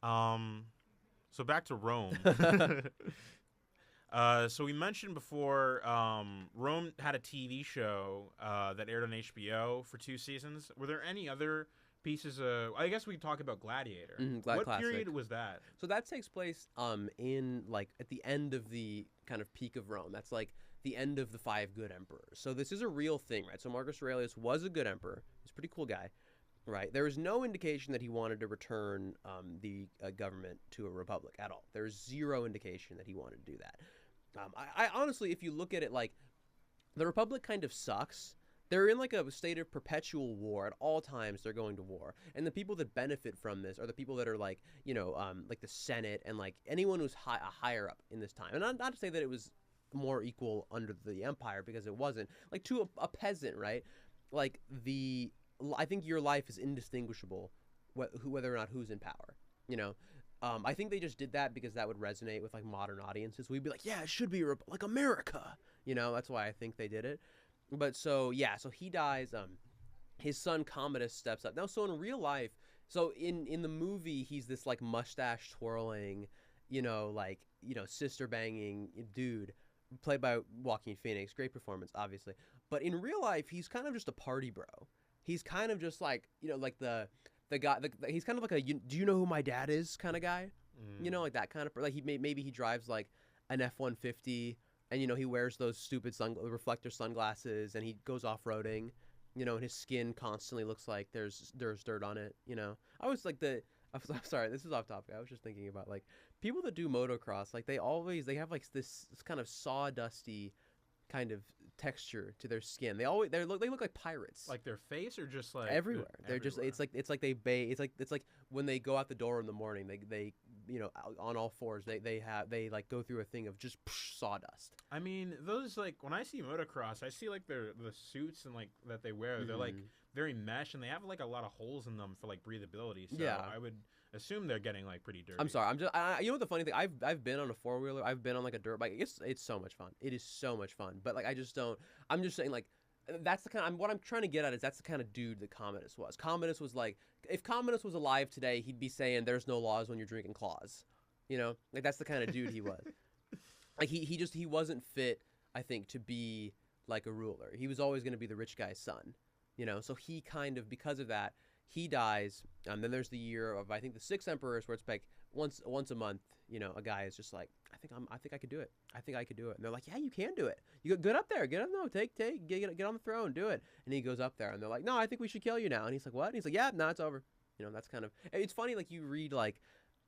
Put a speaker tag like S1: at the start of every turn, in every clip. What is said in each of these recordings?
S1: Um, so back to Rome. So we mentioned before, Rome had a TV show that aired on HBO for 2 seasons. Were there any other pieces of? I guess we could talk about Gladiator.
S2: Glad
S1: What
S2: classic.
S1: period was that?
S2: So that takes place in like at the end of the kind of peak of Rome. That's like the end of the five good emperors. So this is a real thing, right? So Marcus Aurelius was a good emperor. He's a pretty cool guy, right? There is no indication that he wanted to return the government to a republic at all. There's zero indication that he wanted to do that. I honestly, if you look at it, like the republic kind of sucks. They're in like a state of perpetual war at all times. They're going to war, and the people that benefit from this are the people that are like like the Senate and like anyone who's higher up in this time. And not to say that it was more equal under the empire, because it wasn't. Like to a peasant, right? Like I think your life is indistinguishable whether or not who's in power. You know, I think they just did that because that would resonate with like modern audiences. We'd be like, yeah, it should be like America. That's why I think they did it. But so yeah, so he dies. His son Commodus steps up now. So in real life, so in the movie, he's this like mustache twirling, sister banging dude, played by Joaquin Phoenix. Great performance, obviously. But in real life, he's kind of just a party bro. He's kind of just like like the guy. He's kind of like do you know who my dad is kind of guy.
S1: Mm.
S2: Like that kind of like maybe he drives like an F-150, and he wears those stupid reflector sunglasses, and he goes off-roading, and his skin constantly looks like there's dirt on it. I was like I'm sorry, this is off topic. I was just thinking about like people that do motocross, like they have like this kind of sawdusty kind of texture to their skin. They look like pirates
S1: Like their face, or just like
S2: everywhere. They're just
S1: everywhere?
S2: it's like they it's like when they go out the door in the morning, they on all fours, they like go through a thing of just sawdust.
S1: I mean, those, like, when I see motocross, I see like the suits and like that they wear. They're like
S2: Mm-hmm.
S1: very mesh, and they have like a lot of holes in them for like breathability. So
S2: Yeah.
S1: I would assume they're getting like pretty dirty.
S2: I'm sorry. I'm just. what the funny thing? I've been on a four wheeler. I've been on like a dirt bike. It's so much fun. It is so much fun. But like I just don't. I'm just saying like that's the kind. What I'm trying to get at is that's the kind of dude that Commodus was. Commodus was like, if Commodus was alive today, he'd be saying there's no laws when you're drinking claws. Like that's the kind of dude he was. Like he wasn't fit, I think, to be like a ruler. He was always going to be the rich guy's son. So he kind of, because of that, he dies. Then there's the year of, I think, the six emperors, where it's like once a month, a guy is just like, I think I could do it. I think I could do it. And they're like, yeah, you can do it. You go, get up there, get up, no, get on the throne, do it. And he goes up there, and they're like, no, I think we should kill you now. And he's like, what? And he's like, yeah, no, it's over. That's kind of, it's funny. Like you read like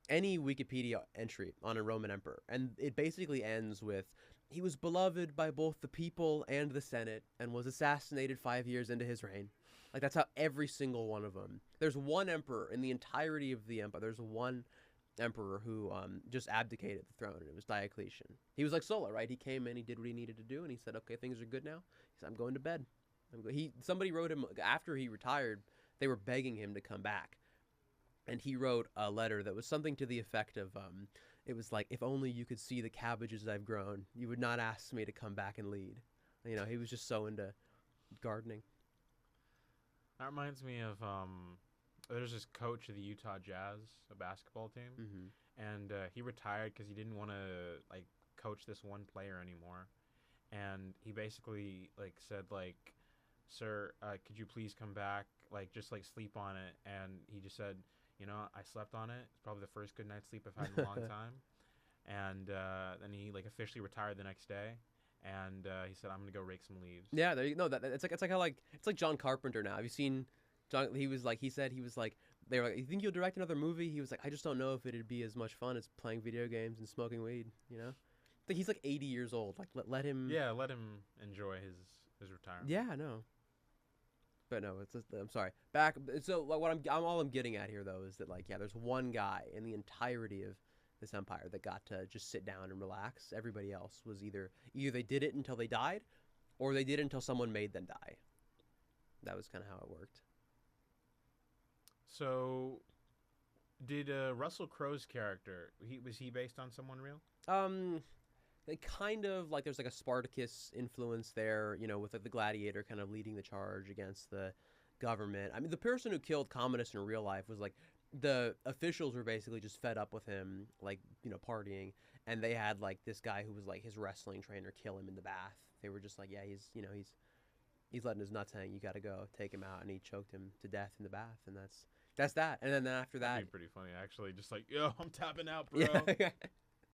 S2: any Wikipedia entry on a Roman emperor, and it basically ends with, he was beloved by both the people and the Senate, and was assassinated 5 years into his reign. Like that's how every single one of them. There's one emperor in the entirety of the empire. There's one emperor who just abdicated the throne, and it was Diocletian. He was like Sulla, right? He came in, he did what he needed to do, and he said, "Okay, things are good now." He said, "I'm going to bed." Somebody wrote him after he retired. They were begging him to come back, and he wrote a letter that was something to the effect of, it was like, "If only you could see the cabbages I've grown, you would not ask me to come back and lead." He was just so into gardening.
S1: That reminds me of there's this coach of the Utah Jazz, a basketball team,
S2: Mm-hmm.
S1: and he retired because he didn't want to like coach this one player anymore, and he basically like said like, "Sir, could you please come back? Like just like sleep on it." And he just said, "I slept on it. It's probably the first good night's sleep I've had in a long time." And then he like officially retired the next day, and he said, "I'm gonna go rake some leaves."
S2: Yeah, there you know that it's like how like it's like John Carpenter now. Have you seen John? He said he was like, they were like, "You think you'll direct another movie?" He was like, "I just don't know if it'd be as much fun as playing video games and smoking weed." I think he's like 80 years old. Like let him.
S1: Yeah, let him enjoy his retirement.
S2: Yeah, no. But no, it's just, I'm sorry. Back. So like, all I'm getting at here though is that like, yeah, there's one guy in the entirety of this empire that got to just sit down and relax. Everybody else was either they did it until they died, or they did it until someone made them die. That was kind of how it worked.
S1: So, did Russell Crowe's character, he based on someone real?
S2: Um, they kind of like there's like a Spartacus influence there, with like the gladiator kind of leading the charge against the government. I mean, the person who killed Commodus in real life was like the officials were basically just fed up with him, like, partying, and they had like this guy who was like his wrestling trainer kill him in the bath. They were just like, yeah, he's letting his nuts hang. You got to go take him out, and he choked him to death in the bath, and that's that. And then after that,
S1: That'd be pretty funny, actually. Just like, yo, I'm tapping out, bro.
S2: yeah,